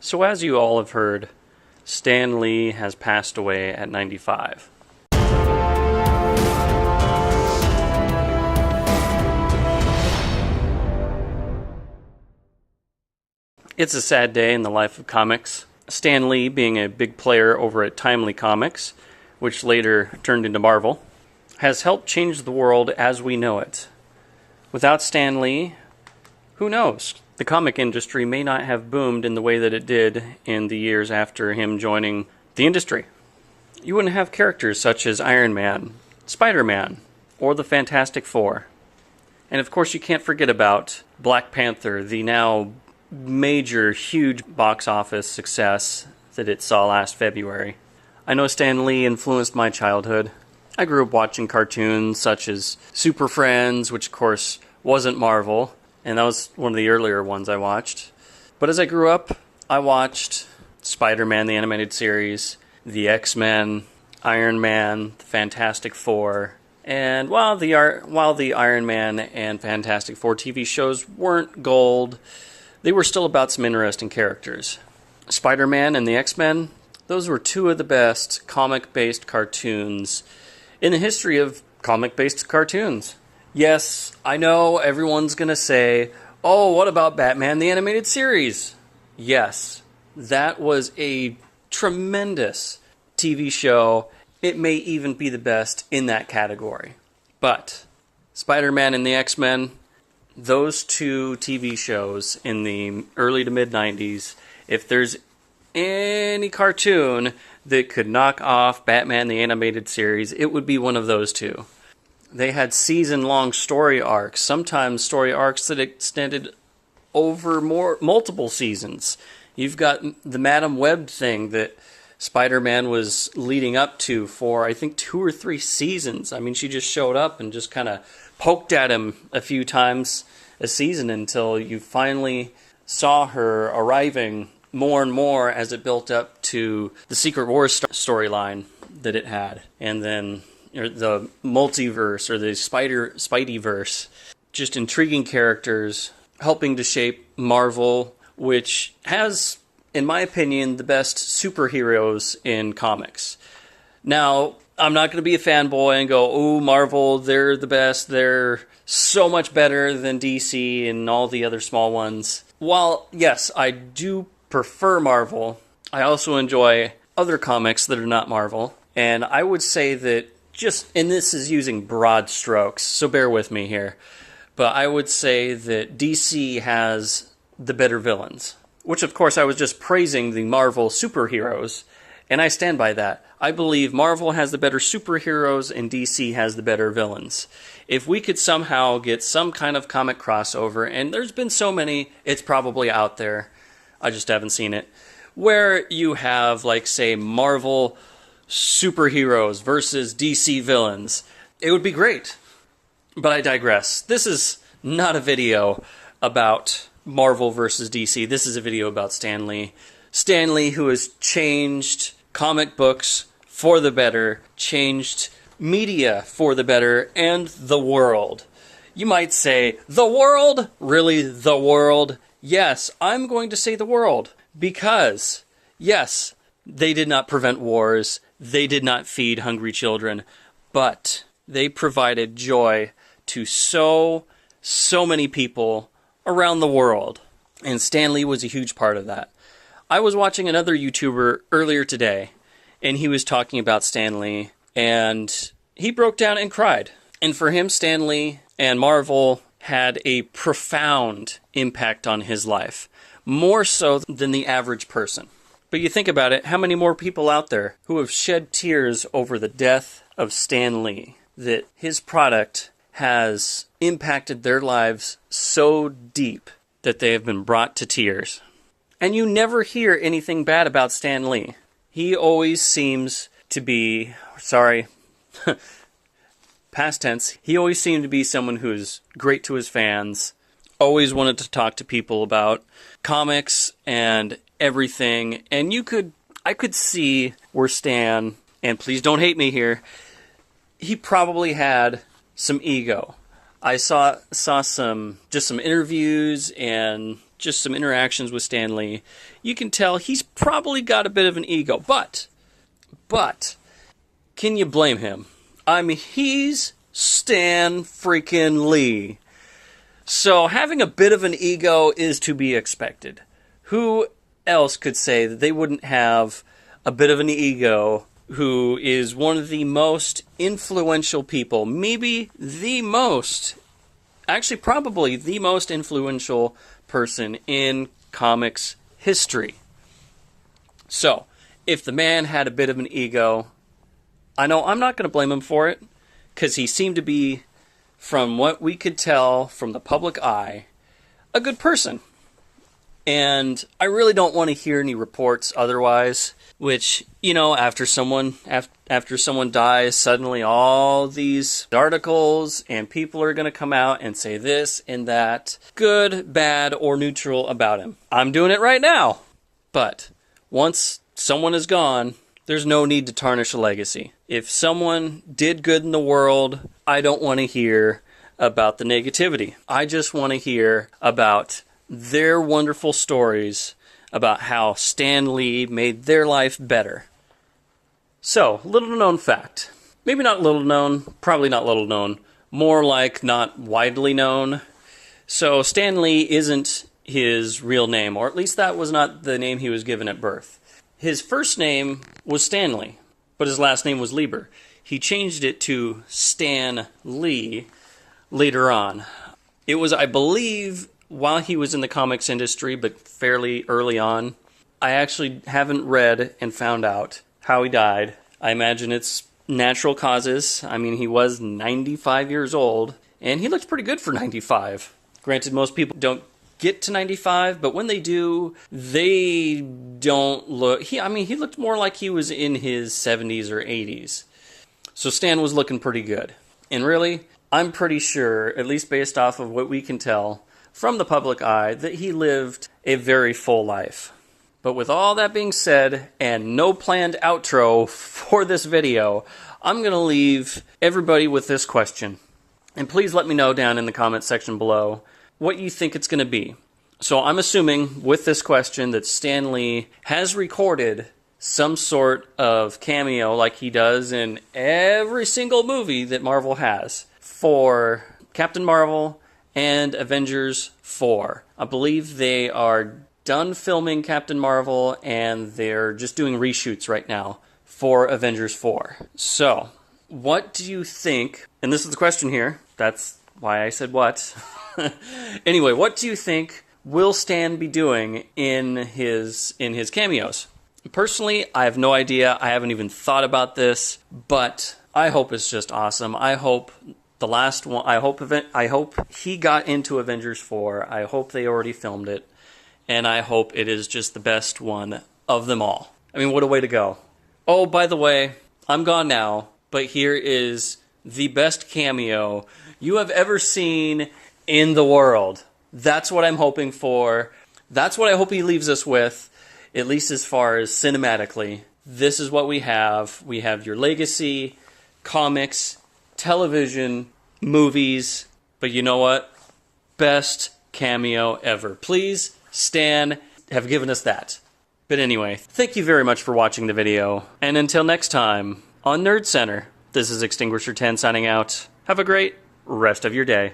So as you all have heard, Stan Lee has passed away at 95. It's a sad day in the life of comics. Stan Lee, being a big player over at Timely Comics, which later turned into Marvel, has helped change the world as we know it. Without Stan Lee, who knows? The comic industry may not have boomed in the way that it did in the years after him joining the industry. You wouldn't have characters such as Iron Man, Spiderman, or the Fantastic Four. And of course you can't forget about Black Panther, the now major, huge box office success that it saw last February. I know Stan Lee influenced my childhood. I grew up watching cartoons such as Super Friends, which of course wasn't Marvel, and that was one of the earlier ones I watched. But as I grew up, I watched Spider-Man, the animated series, the XMen, Iron Man, the Fantastic Four, and while the Iron Man and Fantastic Four TV shows weren't gold, they were still about some interesting characters. Spider-Man and the X-Men, those were two of the best comic-based cartoons in the history of comic-based cartoons. Yes, I know everyone's going to say, oh, what about Batman the Animated Series? Yes, that was a tremendous TV show. It may even be the best in that category. But Spider-Man and the X-Men, those two TV shows in the early to mid-90s, if there's any cartoon that could knock off Batman the Animated Series, it would be one of those two. They had season-long story arcs, sometimes story arcs that extended over multiple seasons. You've got the Madam Web thing that Spider-Man was leading up to for, I think, 2 or 3 seasons. I mean, she just showed up and just kind of poked at him a few times a season until you finally saw her arriving more and more as it built up to the Secret Wars storyline that it had. And then the multiverse or the Spideyverse. Just intriguing characters helping to shape Marvel, which has, in my opinion, the best superheroes in comics. Now, I'm not going to be a fanboy and go, oh, Marvel, they're the best. They're so much better than DC and all the other small ones. While, yes, I do prefer Marvel, I also enjoy other comics that are not Marvel. And I would say that and this is using broad strokes, so bear with me here, but I would say that DC has the better villains. Which, of course, I was just praising the Marvel superheroes, and I stand by that. I believe Marvel has the better superheroes and DC has the better villains. If we could somehow get some kind of comic crossover, and there's been so many, it's probably out there, I just haven't seen it, where you have, like, say, Marvel superheroes versus DC villains, it would be great. But I digress. This is not a video about Marvel versus DC. This is a video about Stan Lee. Stan Lee, who has changed comic books for the better, changed media for the better, and the world. You might say, the world? Really, the world? Yes, I'm going to say the world. Because, yes, they did not prevent wars. They did not feed hungry children. But they provided joy to so many people around the world. And Stan Lee was a huge part of that. I was watching another YouTuber earlier today, and he was talking about Stan Lee, and he broke down and cried. And for him, Stan Lee and Marvel had a profound impact on his life, more so than the average person. But you think about it, how many more people out there who have shed tears over the death of Stan Lee, that his product has impacted their lives so deep that they have been brought to tears. And you never hear anything bad about Stan Lee. He always seems to be, past tense, he always seemed to be someone who's great to his fans, always wanted to talk to people about comics and everything, and I could see where Stan, and please don't hate me here, he probably had some ego. I saw some interviews and just some interactions with Stan Lee, you can tell he's probably got a bit of an ego. But, can you blame him? I mean, he's Stan freaking Lee. So having a bit of an ego is to be expected. Who else could say that they wouldn't have a bit of an ego, who is one of the most influential people, maybe the most, actually probably the most influential person in comics history? So, if the man had a bit of an ego, I know I'm not going to blame him for it, because he seemed to be, from what we could tell from the public eye, a good person. And I really don't want to hear any reports otherwise, which, you know, after someone dies, suddenly all these articles and people are going to come out and say this and that, good, bad, or neutral about him. I'm doing it right now. But once someone is gone, there's no need to tarnish a legacy. If someone did good in the world, I don't want to hear about the negativity. I just want to hear about their wonderful stories about how Stan Lee made their life better. So, little known fact. Maybe not little known, probably not little known, more like not widely known. So, Stan Lee isn't his real name, or at least that was not the name he was given at birth. His first name was Stanley, but his last name was Lieber. He changed it to Stan Lee later on. It was, I believe, while he was in the comics industry, but fairly early on. I actually haven't read and found out how he died. I imagine it's natural causes. I mean, he was 95 years old, and he looks pretty good for 95. Granted, most people don't get to 95, but when they do, they don't look... He looked more like he was in his 70s or 80s. So Stan was looking pretty good. And really, I'm pretty sure, at least based off of what we can tell from the public eye, that he lived a very full life. But with all that being said, and no planned outro for this video, I'm going to leave everybody with this question. And please let me know down in the comment section below what you think it's going to be. So I'm assuming with this question that Stan Lee has recorded some sort of cameo like he does in every single movie that Marvel has for Captain Marvel and Avengers 4. I believe they are done filming Captain Marvel and they're just doing reshoots right now for Avengers 4. So, what do you think, and this is the question here, that's why I said what. Anyway, what do you think will Stan be doing in his cameos? Personally, I have no idea. I haven't even thought about this, but I hope it's just awesome. I hope the last one, I hope he got into Avengers 4. I hope they already filmed it. And I hope it is just the best one of them all. I mean, what a way to go. Oh, by the way, I'm gone now, but here is the best cameo you have ever seen in the world. That's what I'm hoping for. That's what I hope he leaves us with, at least as far as cinematically. This is what we have. We have your legacy, comics, television, movies, but you know what? Best cameo ever. Please, Stan, have given us that. But anyway, thank you very much for watching the video, and until next time, on Nerd Center, this is Extinguisher 10 signing out. Have a great rest of your day.